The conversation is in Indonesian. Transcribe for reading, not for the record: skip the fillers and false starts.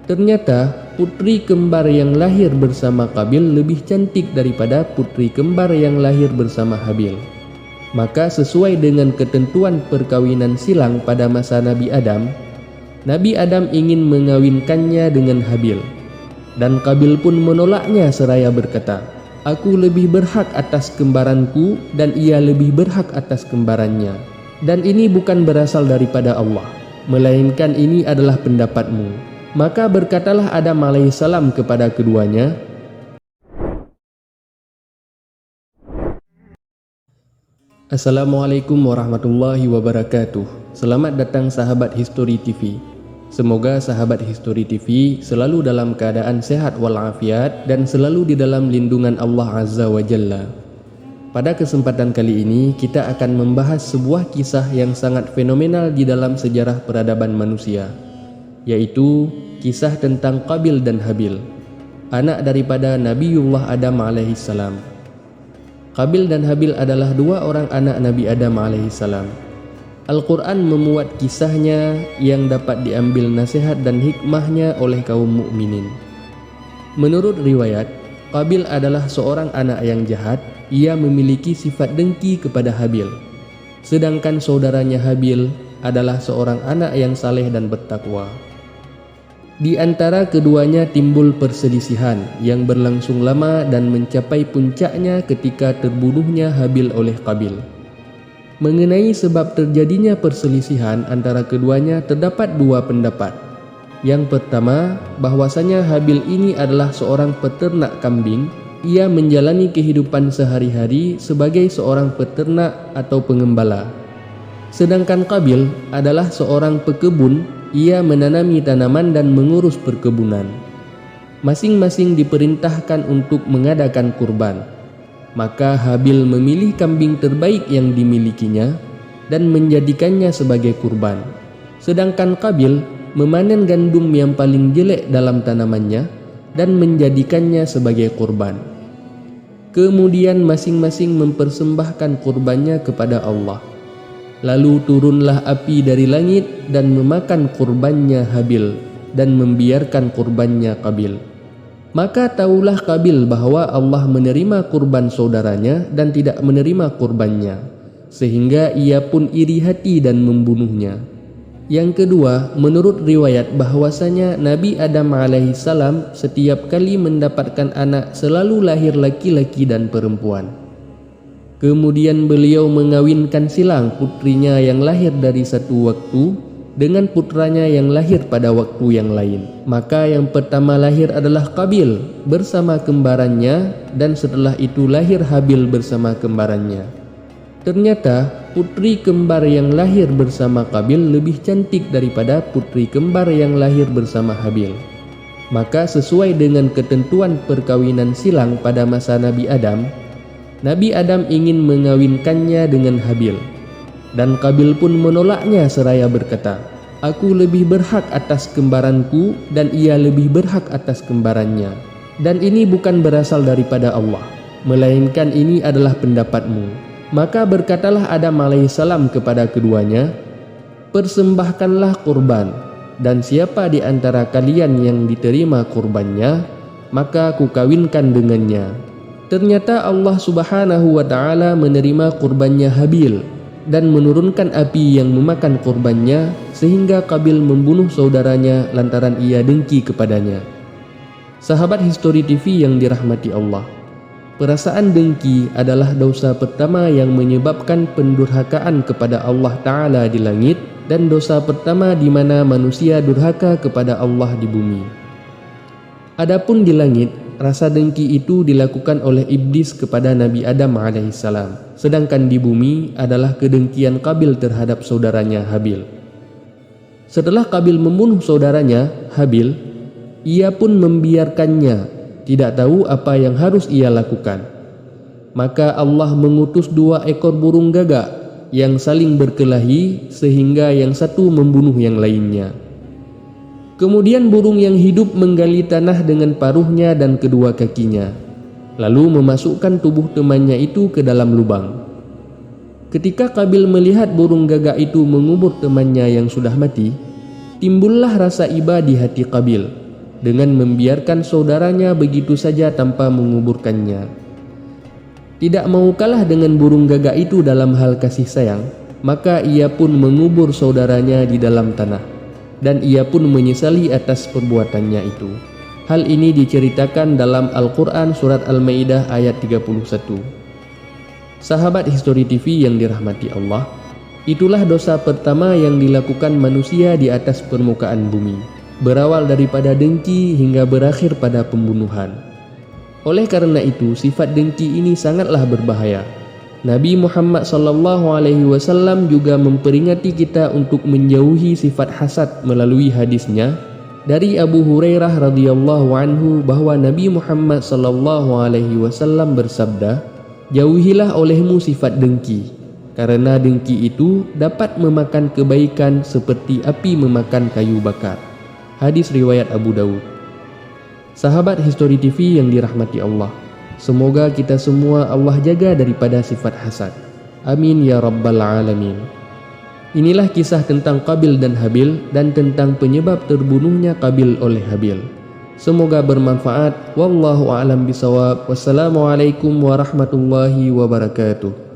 Ternyata putri kembar yang lahir bersama Qabil lebih cantik daripada putri kembar yang lahir bersama Habil. Maka sesuai dengan ketentuan perkawinan silang pada masa Nabi Adam ingin mengawinkannya dengan Habil. Dan Qabil pun menolaknya seraya berkata, "Aku lebih berhak atas kembaranku dan ia lebih berhak atas kembarannya. Dan ini bukan berasal daripada Allah, melainkan ini adalah pendapatmu." Maka berkatalah Adam alaihissalam kepada keduanya, "Assalamualaikum warahmatullahi wabarakatuh. Selamat datang sahabat History TV. Semoga sahabat History TV selalu dalam keadaan sehat walafiat dan selalu di dalam lindungan Allah Azza wa Jalla. Pada kesempatan kali ini kita akan membahas sebuah kisah yang sangat fenomenal di dalam sejarah peradaban manusia, yaitu kisah tentang Qabil dan Habil, anak daripada Nabiullah Adam alaihissalam. Qabil dan Habil adalah dua orang anak Nabi Adam alaihissalam. Al-Quran memuat kisahnya yang dapat diambil nasihat dan hikmahnya oleh kaum mukminin. Menurut riwayat, Qabil adalah seorang anak yang jahat. Ia memiliki sifat dengki kepada Habil. Sedangkan saudaranya Habil adalah seorang anak yang saleh dan bertakwa. Di antara keduanya timbul perselisihan yang berlangsung lama dan mencapai puncaknya ketika terbunuhnya Habil oleh Qabil. Mengenai sebab terjadinya perselisihan antara keduanya terdapat dua pendapat. Yang pertama, bahwasanya Habil ini adalah seorang peternak kambing. Ia menjalani kehidupan sehari-hari sebagai seorang peternak atau pengembala. Sedangkan Qabil adalah seorang pekebun. Ia menanami tanaman dan mengurus perkebunan. Masing-masing diperintahkan untuk mengadakan kurban. Maka Habil memilih kambing terbaik yang dimilikinya dan menjadikannya sebagai kurban. Sedangkan Qabil memanen gandum yang paling jelek dalam tanamannya dan menjadikannya sebagai kurban. Kemudian masing-masing mempersembahkan kurbannya kepada Allah. Lalu turunlah api dari langit dan memakan kurbannya Habil dan membiarkan kurbannya Qabil. Maka tahulah Qabil bahwa Allah menerima kurban saudaranya dan tidak menerima kurbannya, sehingga ia pun iri hati dan membunuhnya. Yang kedua, menurut riwayat bahwasanya Nabi Adam alaihissalam setiap kali mendapatkan anak selalu lahir laki-laki dan perempuan. Kemudian beliau mengawinkan silang putrinya yang lahir dari satu waktu dengan putranya yang lahir pada waktu yang lain. Maka yang pertama lahir adalah Qabil bersama kembarannya, dan setelah itu lahir Habil bersama kembarannya. Ternyata putri kembar yang lahir bersama Qabil lebih cantik daripada putri kembar yang lahir bersama Habil. Maka sesuai dengan ketentuan perkawinan silang pada masa Nabi Adam ingin mengawinkannya dengan Habil. Dan Qabil pun menolaknya seraya berkata, "Aku lebih berhak atas kembaranku dan ia lebih berhak atas kembarannya. Dan ini bukan berasal daripada Allah, melainkan ini adalah pendapatmu." Maka berkatalah Adam alaihissalam kepada keduanya, "Persembahkanlah kurban, dan siapa di antara kalian yang diterima kurbannya, maka kukawinkan dengannya." Ternyata Allah subhanahu wa ta'ala menerima kurbannya Habil dan menurunkan api yang memakan kurbannya, sehingga Qabil membunuh saudaranya lantaran ia dengki kepadanya. Sahabat History TV yang dirahmati Allah, perasaan dengki adalah dosa pertama yang menyebabkan pendurhakaan kepada Allah Ta'ala di langit, dan dosa pertama di mana manusia durhaka kepada Allah di bumi. Adapun di langit, rasa dengki itu dilakukan oleh iblis kepada Nabi Adam alaihissalam. Sedangkan di bumi adalah kedengkian Qabil terhadap saudaranya Habil. Setelah Qabil membunuh saudaranya Habil, ia pun membiarkannya, tidak tahu apa yang harus ia lakukan. Maka Allah mengutus dua ekor burung gagak yang saling berkelahi sehingga yang satu membunuh yang lainnya. Kemudian burung yang hidup menggali tanah dengan paruhnya dan kedua kakinya, lalu memasukkan tubuh temannya itu ke dalam lubang. Ketika Qabil melihat burung gagak itu mengubur temannya yang sudah mati, timbullah rasa iba di hati Qabil. dengan membiarkan saudaranya begitu saja tanpa menguburkannya. Tidak mau kalah dengan burung gagak itu dalam hal kasih sayang, maka ia pun mengubur saudaranya di dalam tanah, dan ia pun menyesali atas perbuatannya itu. Hal ini diceritakan dalam Al-Quran Surat Al-Ma'idah ayat 31. Sahabat History TV yang dirahmati Allah, itulah dosa pertama yang dilakukan manusia di atas permukaan bumi, berawal daripada dengki hingga berakhir pada pembunuhan. Oleh karena itu, sifat dengki ini sangatlah berbahaya. Nabi Muhammad SAW juga memperingati kita untuk menjauhi sifat hasad melalui hadisnya dari Abu Hurairah radhiyallahu anhu bahwa Nabi Muhammad SAW bersabda, "Jauhilah olehmu sifat dengki, karena dengki itu dapat memakan kebaikan seperti api memakan kayu bakar." Hadis riwayat Abu Daud. Sahabat History TV yang dirahmati Allah, semoga kita semua Allah jaga daripada sifat hasad. Amin ya rabbal alamin. Inilah kisah tentang Qabil dan Habil dan tentang penyebab terbunuhnya Qabil oleh Habil. Semoga bermanfaat. Wallahu a'lam bishawab. Wassalamualaikum warahmatullahi wabarakatuh.